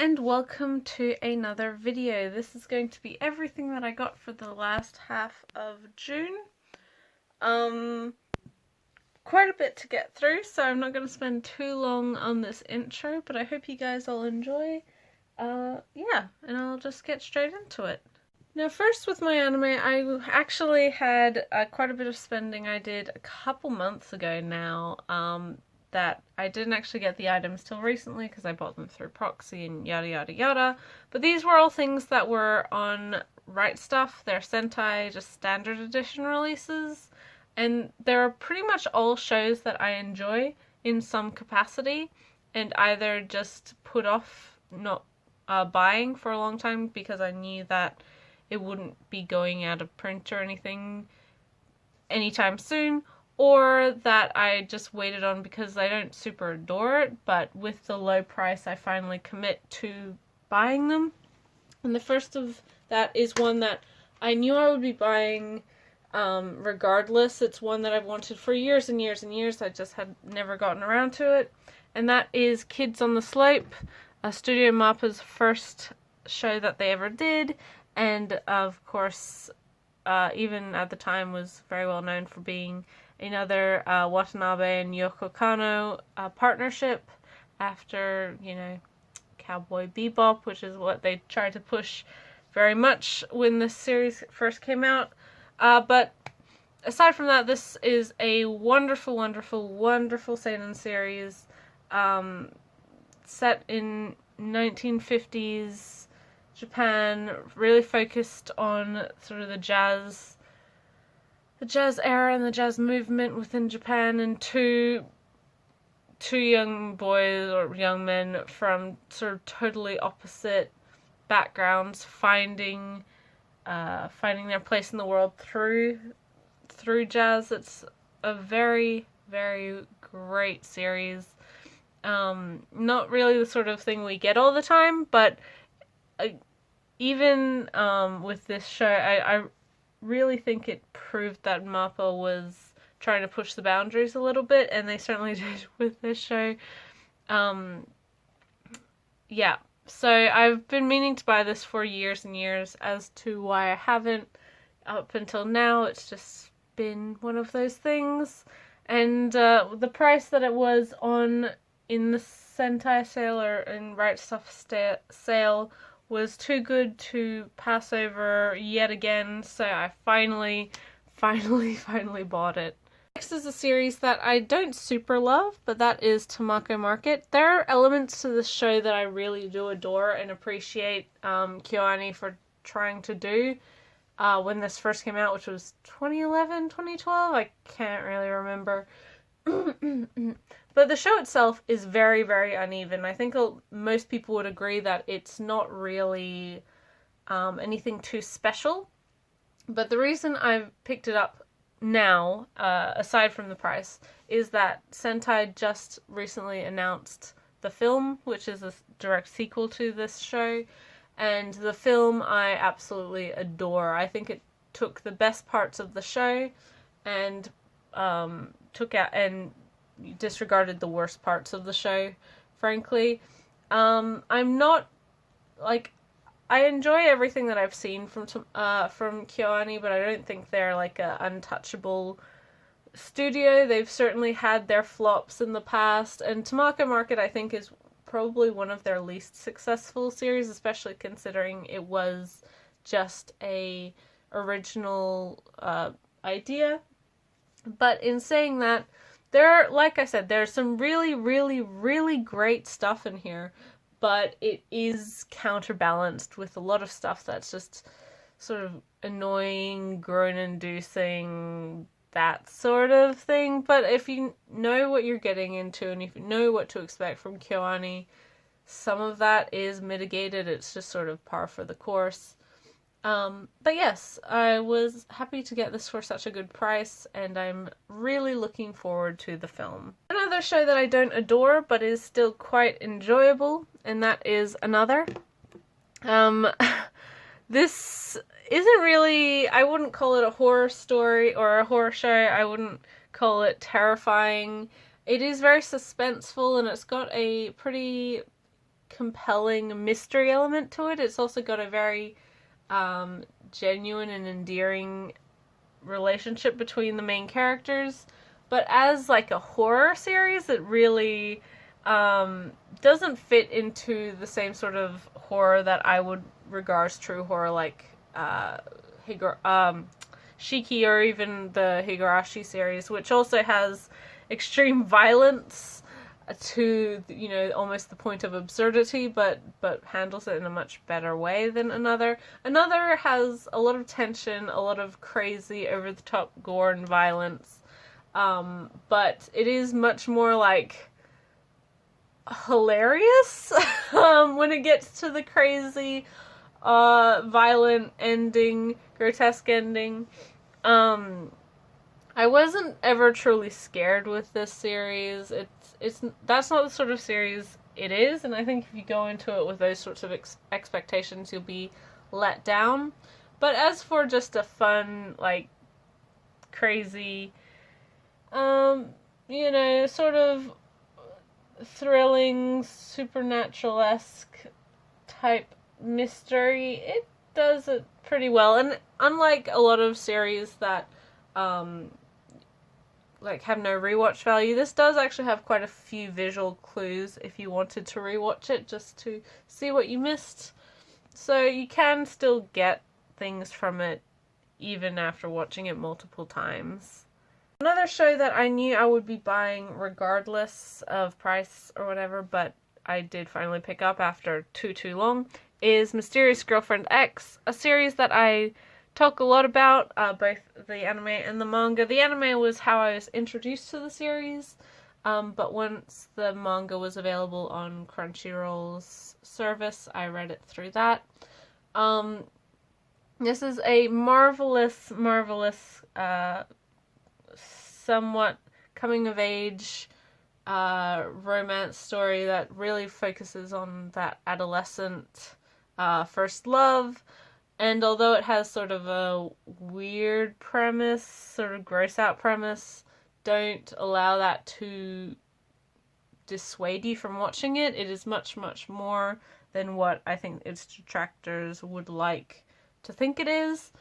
and welcome to another video. This is going to be everything that I got for the last half of June. Quite a bit to get through, so I'm not going to spend too long on this intro, but I hope you guys all enjoy. Yeah, and I'll just get straight into it. Now first with my anime, I actually had quite a bit of spending I did a couple months ago now, that I didn't actually get the items till recently because I bought them through proxy and yada yada yada. But these were all things that were on Right Stuff. They're Sentai, just standard edition releases. And they're pretty much all shows that I enjoy in some capacity and either just put off not buying for a long time because I knew that it wouldn't be going out of print or anything anytime soon, or that I just waited on because I don't super adore it, but with the low price I finally commit to buying them. And the first of that is one that I knew I would be buying regardless. It's one that I've wanted for years and years and years. I just had never gotten around to it. And that is Kids on the Slope, Studio Mappa's first show that they ever did. And of course, even at the time was very well known for being another Watanabe and Yoko Kanno partnership after, you know, Cowboy Bebop, which is what they tried to push very much when this series first came out. But aside from that, this is a wonderful, wonderful, wonderful seinen series set in 1950s Japan, really focused on sort of the jazz era and the jazz movement within Japan, and two young boys or young men from sort of totally opposite backgrounds finding their place in the world through jazz. It's a very, very great series. Not really the sort of thing we get all the time, but even with this show, I really think it proved that Mappa was trying to push the boundaries a little bit, and they certainly did with this show. Yeah, so I've been meaning to buy this for years and years. As to why I haven't up until now, it's just been one of those things. And the price that it was on in the Sentai sale or in Right Stuff sale was too good to pass over yet again, so I finally bought it. Next is a series that I don't super love, but that is Tamako Market. There are elements to this show that I really do adore and appreciate KyoAni for trying to do when this first came out, which was 2011, 2012, I can't really remember. But the show itself is very, very uneven. I think most people would agree that it's not really anything too special. But the reason I've picked it up now, aside from the price, is that Sentai just recently announced the film, which is a direct sequel to this show. And the film I absolutely adore. I think it took the best parts of the show and took out and disregarded the worst parts of the show, frankly. I'm not, like, I enjoy everything that I've seen from KyoAni, but I don't think they're like a untouchable studio. They've certainly had their flops in the past, and Tamako Market I think is probably one of their least successful series, especially considering it was just a original idea. But in saying that, like I said, there's some really, really, really great stuff in here, but it is counterbalanced with a lot of stuff that's just sort of annoying, groan-inducing, that sort of thing. But if you know what you're getting into and if you know what to expect from KyoAni, some of that is mitigated. It's just sort of par for the course. But yes, I was happy to get this for such a good price, and I'm really looking forward to the film. Another show that I don't adore, but is still quite enjoyable, and that is Another. This isn't really, I wouldn't call it a horror story or a horror show. I wouldn't call it terrifying. It is very suspenseful, and it's got a pretty compelling mystery element to it. It's also got a very genuine and endearing relationship between the main characters. But as like a horror series, it really doesn't fit into the same sort of horror that I would regard as true horror, like Shiki, or even the Higurashi series, which also has extreme violence to, you know, almost the point of absurdity, but handles it in a much better way than Another. Another has a lot of tension, a lot of crazy, over-the-top gore and violence, but it is much more, like, hilarious when it gets to the crazy, violent ending, grotesque ending. I wasn't ever truly scared with this series. That's not the sort of series it is, and I think if you go into it with those sorts of expectations, you'll be let down. But as for just a fun, like, crazy, you know, sort of thrilling, supernatural-esque type mystery, it does it pretty well. And unlike a lot of series that like have no rewatch value, this does actually have quite a few visual clues if you wanted to rewatch it just to see what you missed. So you can still get things from it even after watching it multiple times. Another show that I knew I would be buying regardless of price or whatever, but I did finally pick up after too long, is Mysterious Girlfriend X, a series that I talk a lot about, both the anime and the manga. The anime was how I was introduced to the series, but once the manga was available on Crunchyroll's service, I read it through that. This is a marvelous, somewhat coming-of-age romance story that really focuses on that adolescent first love. And although it has sort of a weird premise, sort of gross out premise, don't allow that to dissuade you from watching it. It is much more than what I think its detractors would like to think it is.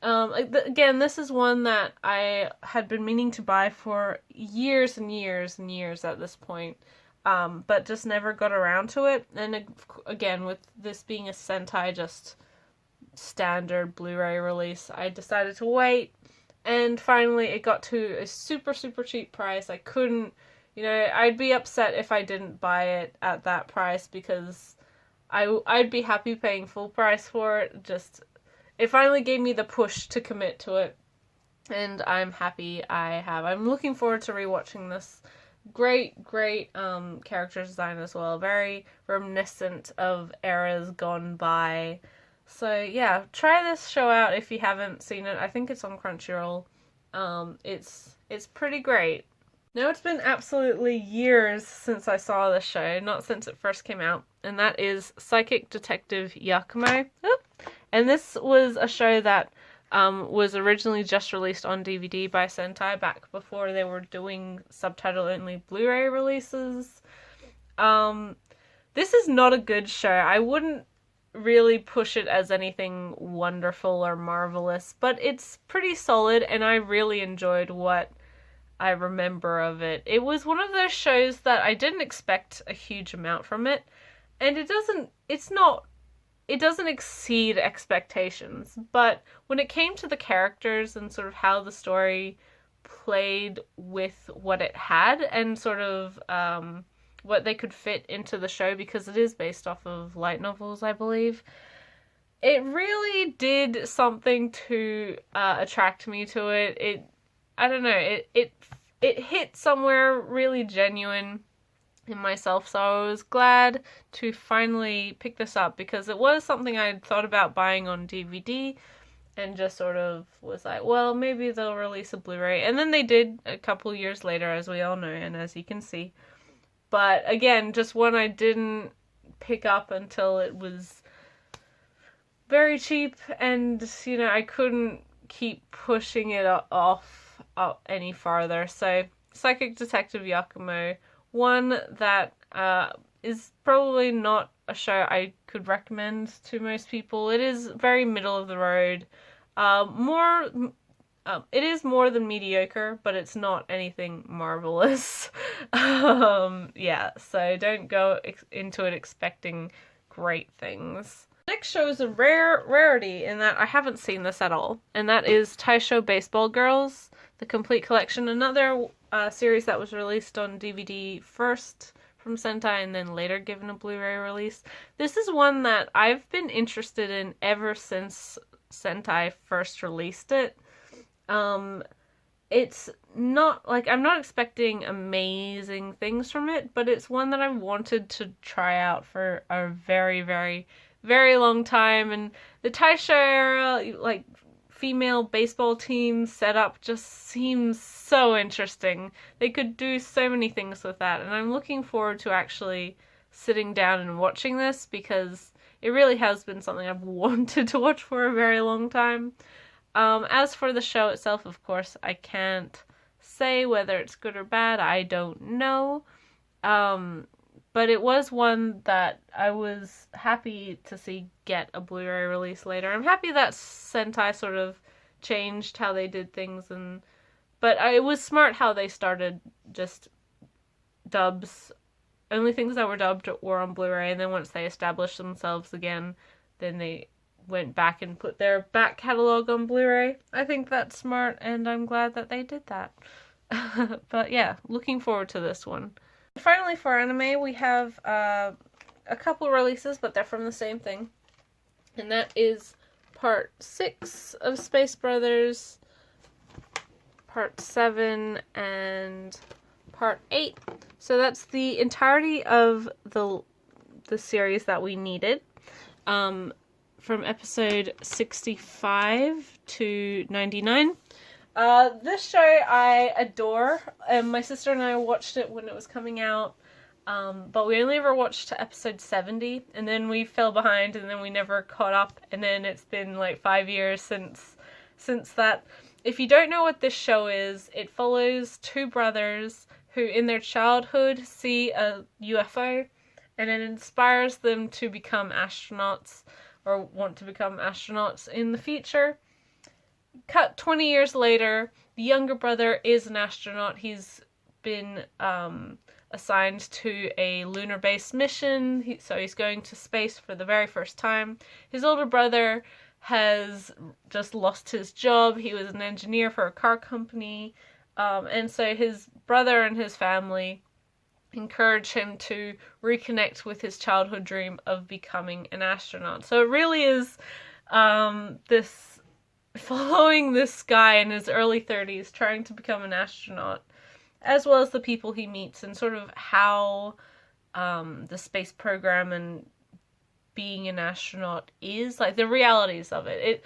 Again, this is one that I had been meaning to buy for years and years and years at this point, but just never got around to it. And again, with this being a Sentai, just standard Blu-ray release, I decided to wait, and finally it got to a super cheap price. I couldn't, you know, I'd be upset if I didn't buy it at that price, because I'd be happy paying full price for it. Just, it finally gave me the push to commit to it, and I'm happy I have. I'm looking forward to rewatching this. Great character design as well, very reminiscent of eras gone by. So yeah, try this show out if you haven't seen it. I think it's on Crunchyroll. It's pretty great. Now, it's been absolutely years since I saw this show, not since it first came out, and that is Psychic Detective Yakumo. And this was a show that was originally just released on DVD by Sentai back before they were doing subtitle-only Blu-ray releases. This is not a good show. I wouldn't really push it as anything wonderful or marvelous, but it's pretty solid, and I really enjoyed what I remember of it. It was one of those shows that I didn't expect a huge amount from it, and it doesn't exceed expectations, but when it came to the characters and sort of how the story played with what it had, and sort of what they could fit into the show, because it is based off of light novels, I believe, it really did something to attract me to it. I don't know, it hit somewhere really genuine in myself, so I was glad to finally pick this up, because it was something I'd thought about buying on DVD, and just sort of was like, well, maybe they'll release a Blu-ray, and then they did a couple years later, as we all know, and as you can see. But again, just one I didn't pick up until it was very cheap, and, you know, I couldn't keep pushing it off any farther. So, Psychic Detective Yakumo, one that is probably not a show I could recommend to most people. It is very middle of the road. It is more than mediocre, but it's not anything marvelous. Yeah, so don't go into it expecting great things. Next show is a rarity in that I haven't seen this at all, and that is Taisho Baseball Girls, the complete collection. Another series that was released on DVD first from Sentai and then later given a Blu-ray release. This is one that I've been interested in ever since Sentai first released it. It's not, like, I'm not expecting amazing things from it, but it's one that I wanted to try out for a very, very, very long time, and the Taisho era, like, female baseball team setup just seems so interesting. They could do so many things with that, and I'm looking forward to actually sitting down and watching this, because it really has been something I've wanted to watch for a very long time. As for the show itself, of course, I can't say whether it's good or bad. I don't know. But it was one that I was happy to see get a Blu-ray release later. I'm happy that Sentai sort of changed how they did things, but it was smart how they started just dubs. Only things that were dubbed were on Blu-ray, and then once they established themselves again, then they went back and put their back catalog on Blu-ray. I think that's smart, and I'm glad that they did that. But yeah, looking forward to this one. Finally, for anime, we have a couple releases, but they're from the same thing. And that is Part 6 of Space Brothers, Part 7, and Part 8. So that's the entirety of the series that we needed. From episode 65 to 99. This show I adore. My sister and I watched it when it was coming out, but we only ever watched to episode 70, and then we fell behind, and then we never caught up, and then it's been like 5 years since that. If you don't know what this show is, it follows two brothers who in their childhood see a UFO, and it inspires them to become astronauts, or want to become astronauts in the future. Cut 20 years later, the younger brother is an astronaut. He's been assigned to a lunar-based mission, so he's going to space for the very first time. His older brother has just lost his job. He was an engineer for a car company, and so his brother and his family encourage him to reconnect with his childhood dream of becoming an astronaut. So it really is this following this guy in his early 30s trying to become an astronaut, as well as the people he meets and sort of how the space program and being an astronaut is, like the realities of it. It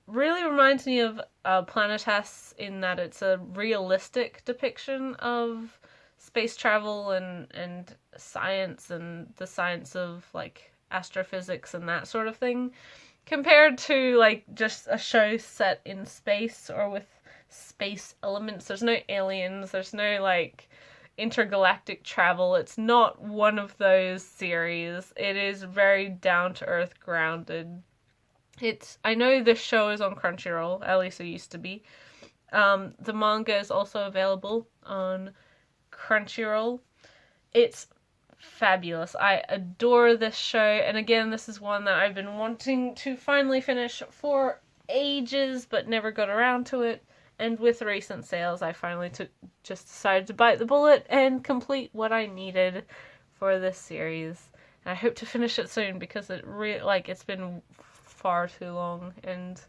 really reminds me of Planetas in that it's a realistic depiction of space travel and science and the science of like astrophysics and that sort of thing, compared to like just a show set in space or with space elements. There's no aliens, there's no like intergalactic travel. It's not one of those series. It is very down to earth, grounded. I know this show is on Crunchyroll, at least it used to be. The manga is also available on Crunchyroll. It's fabulous. I adore this show, and again, this is one that I've been wanting to finally finish for ages, but never got around to it. And with recent sales, I finally just decided to bite the bullet and complete what I needed for this series. And I hope to finish it soon, because it's been far too long, and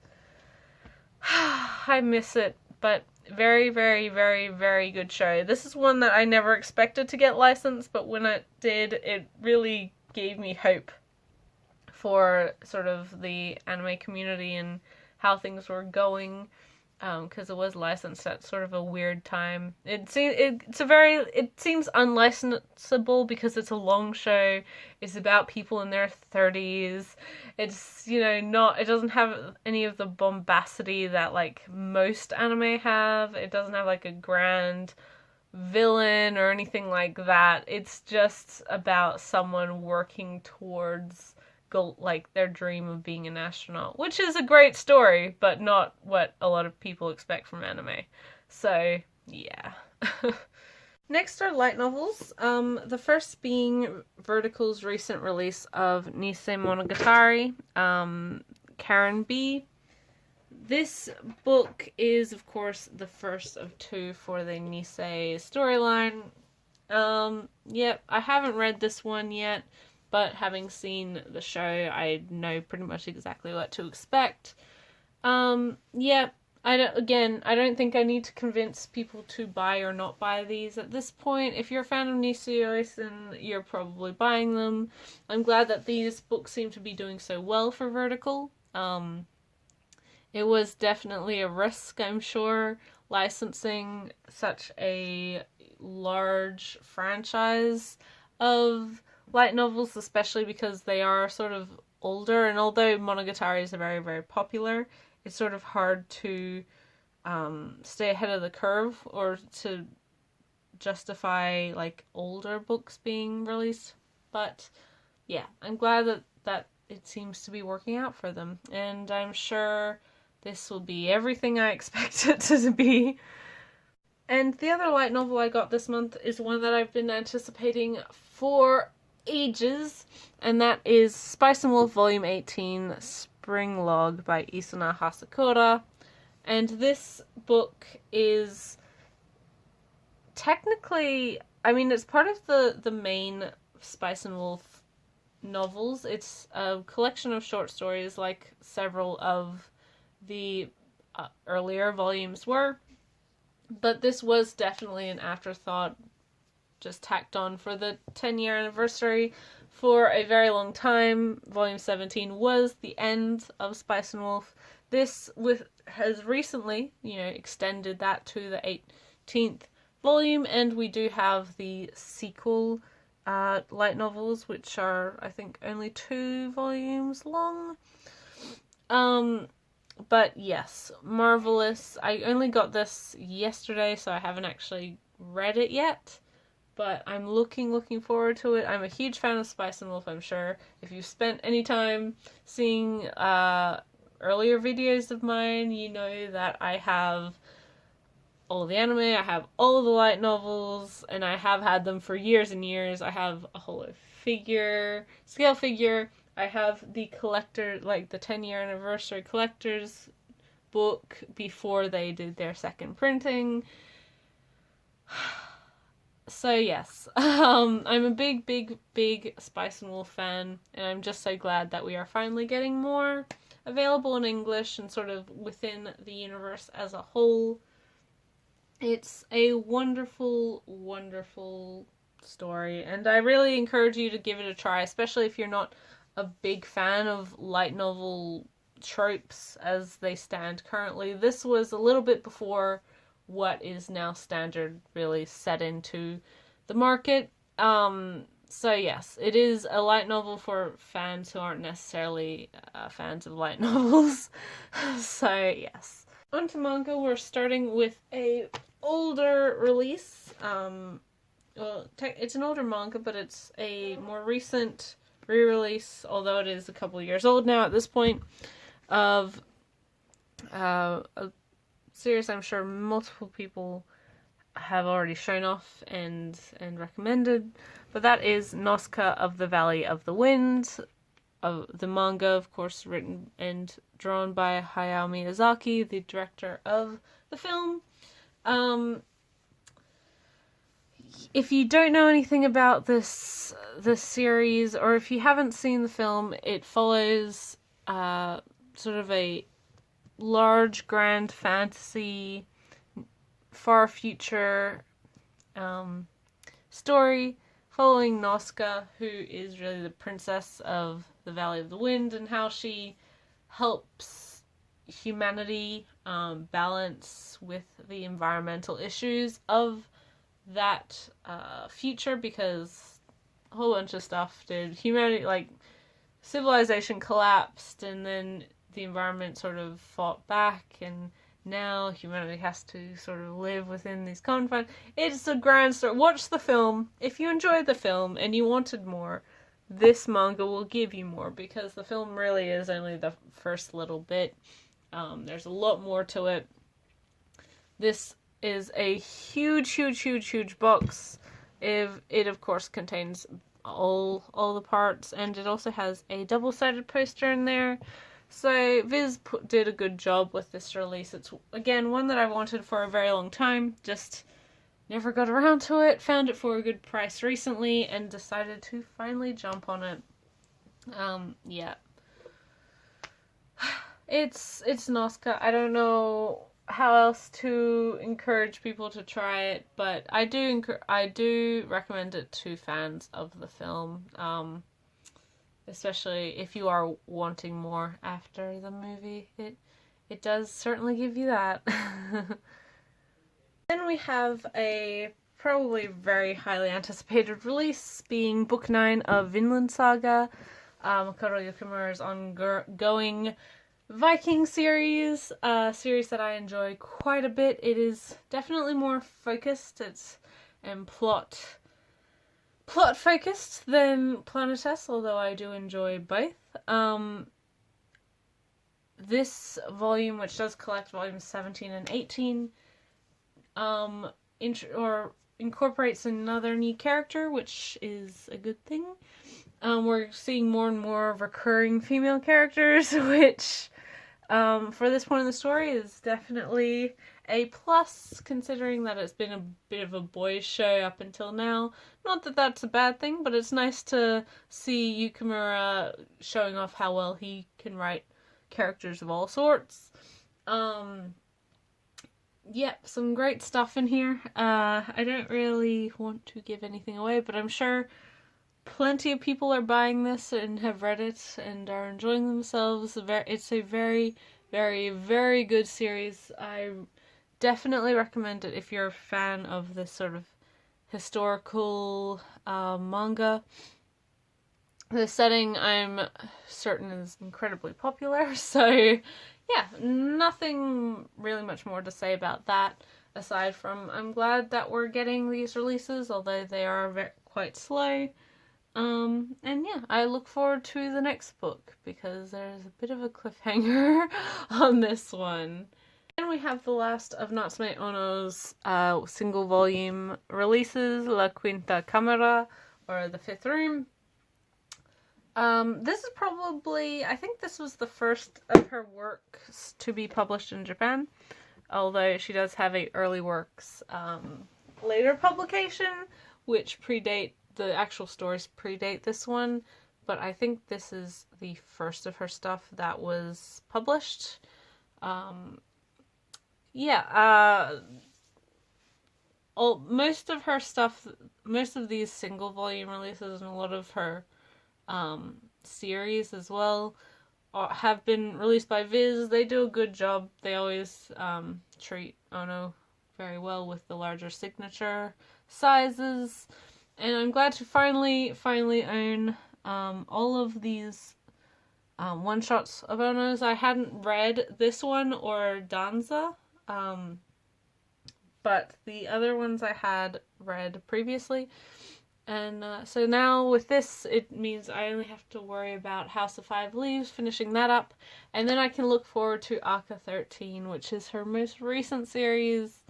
I miss it. But very, very, very, very good show. This is one that I never expected to get licensed, but when it did, it really gave me hope for sort of the anime community and how things were going, because it was licensed at sort of a weird time. It seems unlicensable because it's a long show. It's about people in their 30s. It's, it doesn't have any of the bombacity that like most anime have. It doesn't have like a grand villain or anything like that. It's just about someone working towards like their dream of being an astronaut, which is a great story, but not what a lot of people expect from anime. So, yeah. Next are light novels. The first being Vertical's recent release of Nisei Monogatari, Karen B. This book is, of course, the first of two for the Nisei storyline. Yep, I haven't read this one yet, but having seen the show, I know pretty much exactly what to expect. Yep, I don't think I need to convince people to buy or not buy these at this point. If you're a fan of Nisei, then you're probably buying them. I'm glad that these books seem to be doing so well for Vertical. It was definitely a risk, I'm sure, licensing such a large franchise of light novels, especially because they are sort of older, and although Monogatari are very, very popular, it's sort of hard to stay ahead of the curve or to justify like older books being released. But yeah, I'm glad that it seems to be working out for them, and I'm sure this will be everything I expect it to be. And the other light novel I got this month is one that I've been anticipating for ages, and that is Spice and Wolf Volume 18, Spring Log by Isuna Hasakura. And this book is technically, I mean, it's part of the main Spice and Wolf novels. It's a collection of short stories like several of the earlier volumes were, but this was definitely an afterthought, just tacked on for the 10-year anniversary. For a very long time, Volume 17 was the end of Spice and Wolf. This has recently, extended that to the 18th volume, and we do have the sequel light novels, which are, I think, only 2 volumes long. But yes, marvelous. I only got this yesterday, so I haven't actually read it yet. But I'm looking forward to it. I'm a huge fan of Spice and Wolf, I'm sure. If you've spent any time seeing earlier videos of mine, you know that I have all the anime, I have all of the light novels, and I have had them for years and years. I have a whole scale figure. I have the collector, like the 10-year anniversary collector's book before they did their second printing. So yes, I'm a big Spice and Wolf fan, and I'm just so glad that we are finally getting more available in English and sort of within the universe as a whole. It's a wonderful, wonderful story, and I really encourage you to give it a try, especially if you're not a big fan of light novel tropes as they stand currently. This was a little bit before what is now standard really set into the market. So yes, it is a light novel for fans who aren't necessarily fans of light novels. So yes. On to manga, we're starting with a older release. It's an older manga, but it's a more recent re-release, although it is a couple of years old now at this point, of a series I'm sure multiple people have already shown off and recommended, but that is Nosuka of the Valley of the Wind. Of the manga, of course, written and drawn by Hayao Miyazaki, the director of the film. If you don't know anything about this series, or if you haven't seen the film, it follows sort of a large, grand fantasy, far future story following Nosuka, who is really the princess of the Valley of the Wind, and how she helps humanity balance with the environmental issues of that future, because a whole bunch of stuff did. Humanity, like, civilization collapsed, and then the environment sort of fought back, and now humanity has to sort of live within these confines. It's a grand story. Watch the film. If you enjoyed the film and you wanted more, this manga will give you more, because the film really is only the first little bit. There's a lot more to it. This is a huge box. It of course contains all the parts, and it also has a double-sided poster in there. So Viz did a good job with this release. It's, again, one that I wanted for a very long time, just never got around to it, found it for a good price recently, and decided to finally jump on it. Yeah. It's Nazca. I don't know how else to encourage people to try it, but I do recommend it to fans of the film, especially if you are wanting more after the movie. It does certainly give you that. Then we have a probably very highly anticipated release, being Book 9 of Vinland Saga, Makoto Yukimura's ongoing Viking series, a series that I enjoy quite a bit. It is definitely more focused, and plot focused than Planetes, although I do enjoy both. This volume, which does collect volumes 17 and 18, incorporates another new character, which is a good thing. We're seeing more and more recurring female characters, which for this point in the story is definitely a plus, considering that it's been a bit of a boys' show up until now. Not that that's a bad thing, but it's nice to see Yukimura showing off how well he can write characters of all sorts. Yep, some great stuff in here. I don't really want to give anything away, but I'm sure plenty of people are buying this and have read it and are enjoying themselves. It's a very, very, very good series. I definitely recommend it if you're a fan of this sort of historical manga. The setting, I'm certain, is incredibly popular, so yeah, nothing really much more to say about that, aside from I'm glad that we're getting these releases, although they are quite slow. And yeah, I look forward to the next book, because there's a bit of a cliffhanger on this one. Then we have the last of Natsume Ono's single volume releases, La Quinta Camera, or The Fifth Room. This is probably, I think this was the first of her works to be published in Japan, although she does have a early works later publication, which the actual stories predate this one, but I think this is the first of her stuff that was published. Most of her stuff, most of these single volume releases and a lot of her series as well have been released by Viz. They do a good job. They always treat Ono very well with the larger signature sizes. And I'm glad to finally own all of these one-shots of Ono's. I hadn't read this one or Danza, but the other ones I had read previously. And so now with this, it means I only have to worry about House of Five Leaves, finishing that up, and then I can look forward to Aka 13, which is her most recent series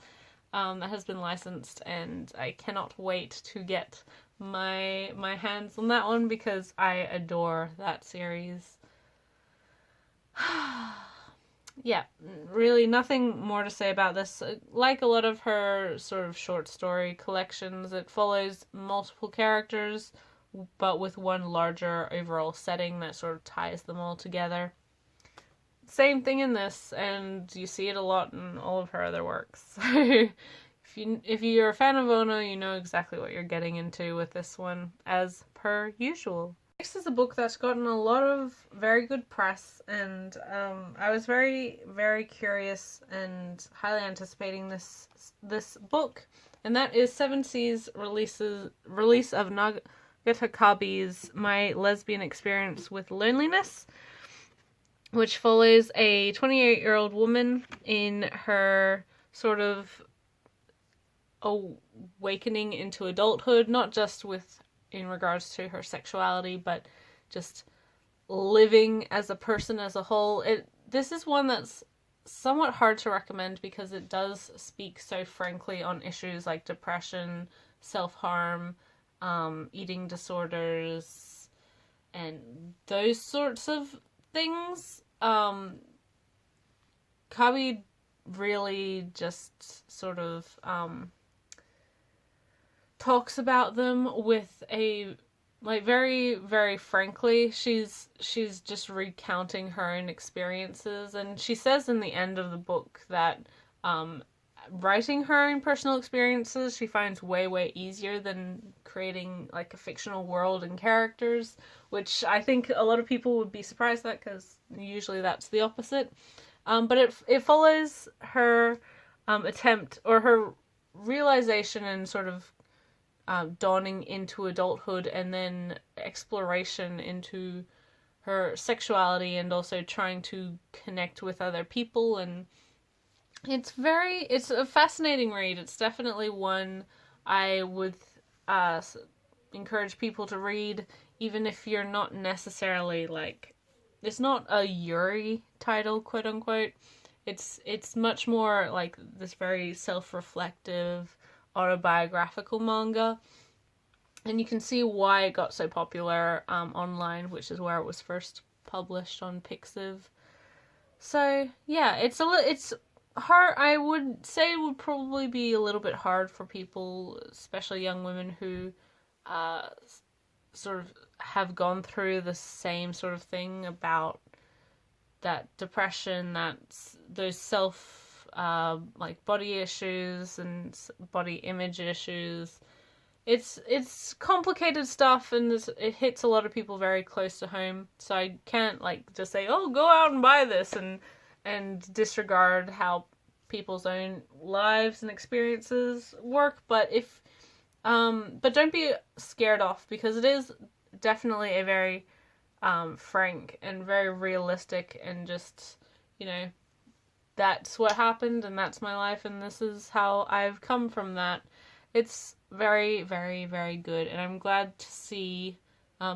that has been licensed, and I cannot wait to get my hands on that one, because I adore that series. Yeah, really nothing more to say about this. Like a lot of her sort of short story collections, it follows multiple characters, but with one larger overall setting that sort of ties them all together. Same thing in this, and you see it a lot in all of her other works. If you're a fan of Ono, you know exactly what you're getting into with this one, as per usual. Next is a book that's gotten a lot of very good press, and I was very, very curious and highly anticipating this book, and that is Seven Seas' release of Nagatakabe's My Lesbian Experience with Loneliness. which follows a 28-year-old woman in her sort of awakening into adulthood, not just in regards to her sexuality, but just living as a person as a whole. This is one that's somewhat hard to recommend because it does speak so frankly on issues like depression, self-harm, eating disorders, and those sorts of things. Kabi really just sort of talks about them with a very, very frankly. She's just recounting her own experiences, and she says in the end of the book that writing her own personal experiences she finds way, way easier than creating like a fictional world and characters, which I think a lot of people would be surprised at because usually that's the opposite. But it follows her attempt, or her realization and sort of dawning into adulthood, and then exploration into her sexuality, and also trying to connect with other people. And it's a fascinating read. It's definitely one I would encourage people to read, even if you're not necessarily like, it's not a Yuri title, quote unquote. It's much more like this very self-reflective, autobiographical manga, and you can see why it got so popular online, which is where it was first published on Pixiv. So yeah, it's hard. I would say it would probably be a little bit hard for people, especially young women who sort of have gone through the same sort of thing about that depression, those self like body issues and body image issues. It's complicated stuff, and it hits a lot of people very close to home. So I can't like just say, oh, go out and buy this, and disregard how people's own lives and experiences work. But but don't be scared off, because it is definitely a very frank and very realistic, and just, that's what happened and that's my life and this is how I've come from that. It's very, very, very good, and I'm glad to see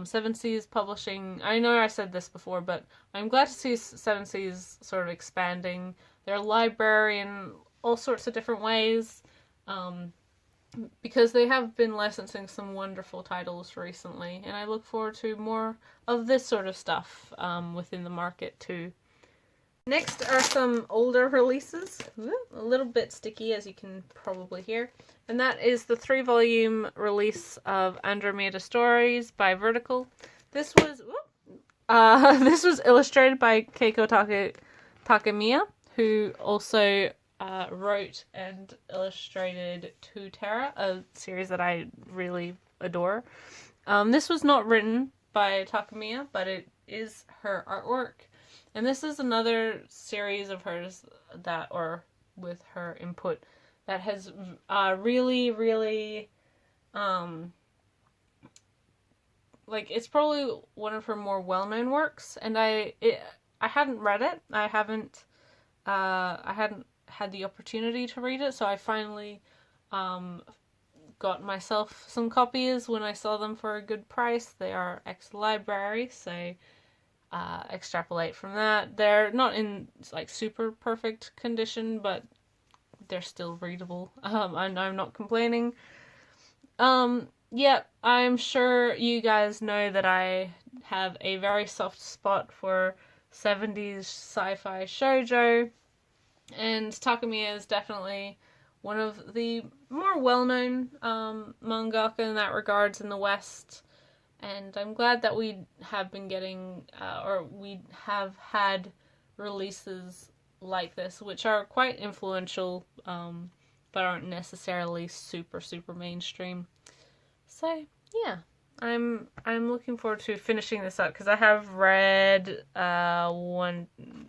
Seven Seas publishing. I know I said this before, but I'm glad to see Seven Seas sort of expanding their library in all sorts of different ways, because they have been licensing some wonderful titles recently, and I look forward to more of this sort of stuff within the market too. Next are some older releases, a little bit sticky as you can probably hear, and that is the 3-volume release of Andromeda Stories by Vertical. This was this was illustrated by Keiko Takemiya, who also wrote and illustrated To Terra, a series that I really adore. This was not written by Takemiya, but it is her artwork. And this is another series of hers that, or with her input, that has really, really, like, it's probably one of her more well-known works. And I hadn't read it. I hadn't had the opportunity to read it, so I finally got myself some copies when I saw them for a good price. They are ex-library, so extrapolate from that. They're not in like super perfect condition, but they're still readable. I'm not complaining. Yeah, I'm sure you guys know that I have a very soft spot for 70s sci-fi shoujo, and Takemiya is definitely one of the more well-known mangaka in that regards in the West. And I'm glad that we have been getting, or we have had releases like this, which are quite influential, but aren't necessarily super, super mainstream. So, yeah, I'm looking forward to finishing this up, because I have read one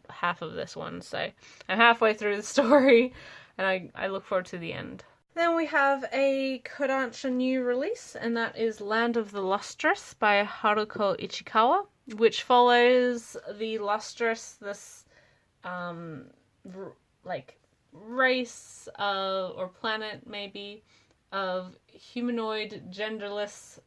half of this one, so I'm halfway through the story, and I look forward to the end. Then we have a Kodansha new release, and that is Land of the Lustrous by Haruko Ichikawa. which follows the lustrous, this like race or planet maybe of humanoid genderless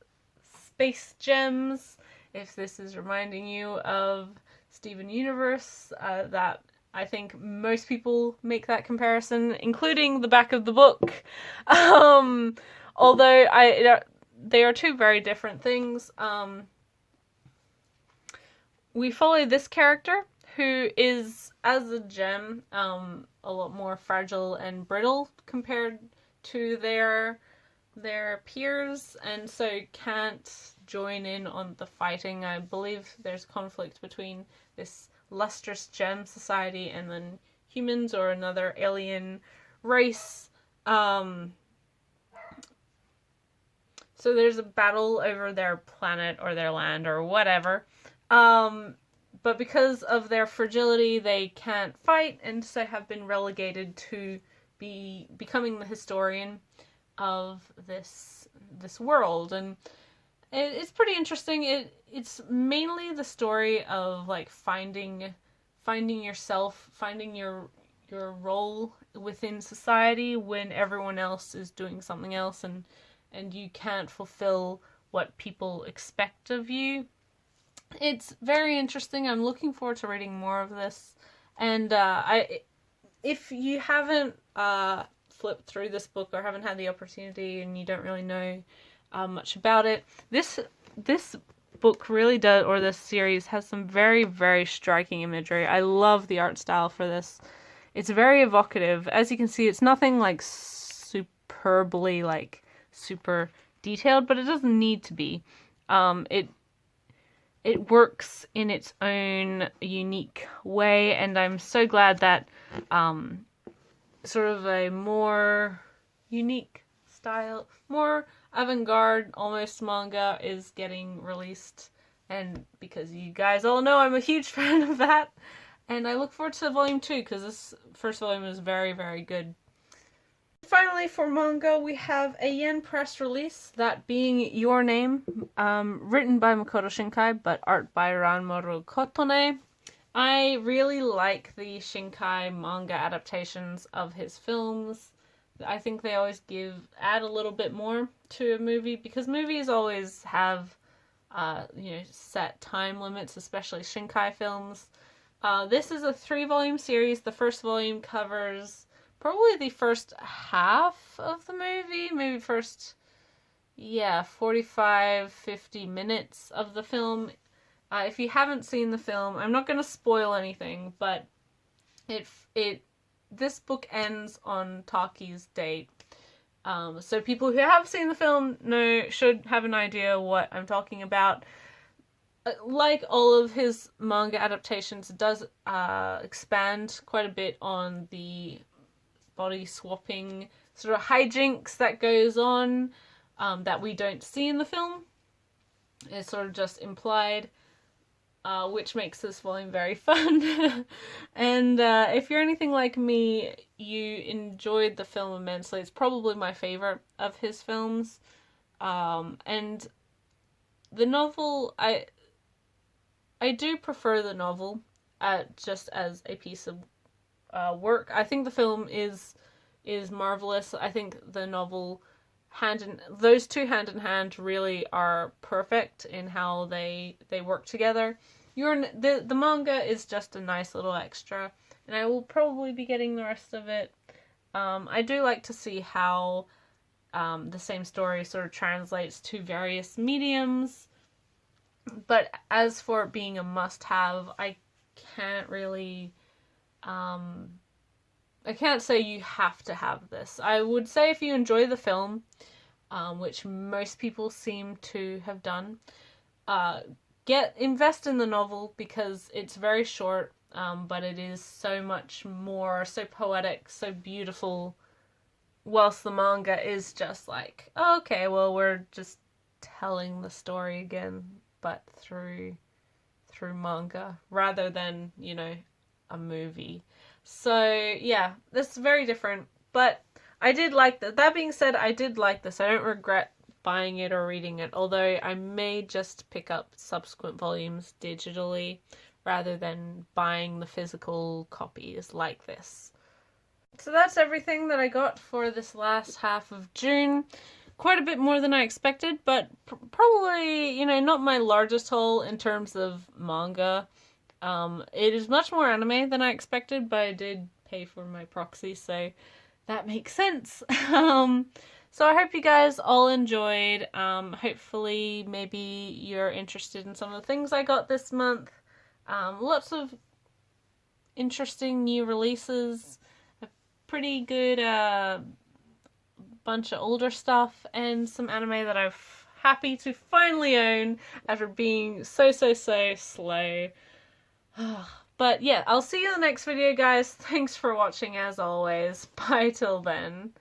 space gems. If this is reminding you of Steven Universe, that I think most people make that comparison, including the back of the book. Although they are two very different things. We follow this character who is, as a gem, a lot more fragile and brittle compared to their peers, and so can't join in on the fighting. I believe there's conflict between this lustrous gem society and then humans or another alien race. So there's a battle over their planet or their land or whatever. But because of their fragility, they can't fight, and so have been relegated to becoming the historian of this world. And it's pretty interesting. It's mainly the story of like finding yourself, finding your role within society when everyone else is doing something else, and you can't fulfill what people expect of you. It's very interesting. I'm looking forward to reading more of this. And if you haven't flipped through this book or haven't had the opportunity and you don't really know much about it, this book really does, or this series has some very, very striking imagery. I love the art style for this. It's very evocative. As you can see, it's nothing like superbly like super detailed, but it doesn't need to be. It works in its own unique way, and I'm so glad that sort of a more unique style, more avant-garde almost manga is getting released, and because you guys all know I'm a huge fan of that, and I look forward to volume 2 because this first volume is very, very good. Finally, for manga, we have a yen press release, that being Your Name, written by Makoto Shinkai, but art by Ranmaru Kotone. I really like the Shinkai manga adaptations of his films. I think they always add a little bit more to a movie, because movies always have, set time limits, especially Shinkai films. This is a 3-volume series. The first volume covers probably the first half of the movie, maybe first, 45-50 minutes of the film. If you haven't seen the film, I'm not going to spoil anything, but this book ends on Taki's date. So people who have seen the film should have an idea what I'm talking about. Like all of his manga adaptations, it does expand quite a bit on the body swapping sort of hijinks that goes on that we don't see in the film. It's sort of just implied, which makes this volume very fun. And if you're anything like me, you enjoyed the film immensely. It's probably my favorite of his films. And the novel, I do prefer the novel just as a piece of work. I think the film is marvelous. I think the novel those two hand in hand really are perfect in how they work together. The manga is just a nice little extra, and I will probably be getting the rest of it. I do like to see how the same story sort of translates to various mediums, but as for it being a must-have, I can't really I can't say you have to have this. I would say if you enjoy the film, which most people seem to have done, invest in the novel, because it's very short, but it is so much more, so poetic, so beautiful, whilst the manga is just like, oh, okay, well, we're just telling the story again, but through manga, rather than, a movie. So, yeah, this is very different, but I did like that. That being said, I did like this. I don't regret buying it or reading it, although I may just pick up subsequent volumes digitally rather than buying the physical copies like this. So that's everything that I got for this last half of June. Quite a bit more than I expected, but probably, you know, not my largest haul in terms of manga. It is much more anime than I expected, but I did pay for my proxy, so that makes sense. So I hope you guys all enjoyed. Hopefully maybe you're interested in some of the things I got this month. Lots of interesting new releases, a pretty good bunch of older stuff, and some anime that I'm happy to finally own after being so slow. But yeah, I'll see you in the next video, guys. Thanks for watching as always. Bye till then.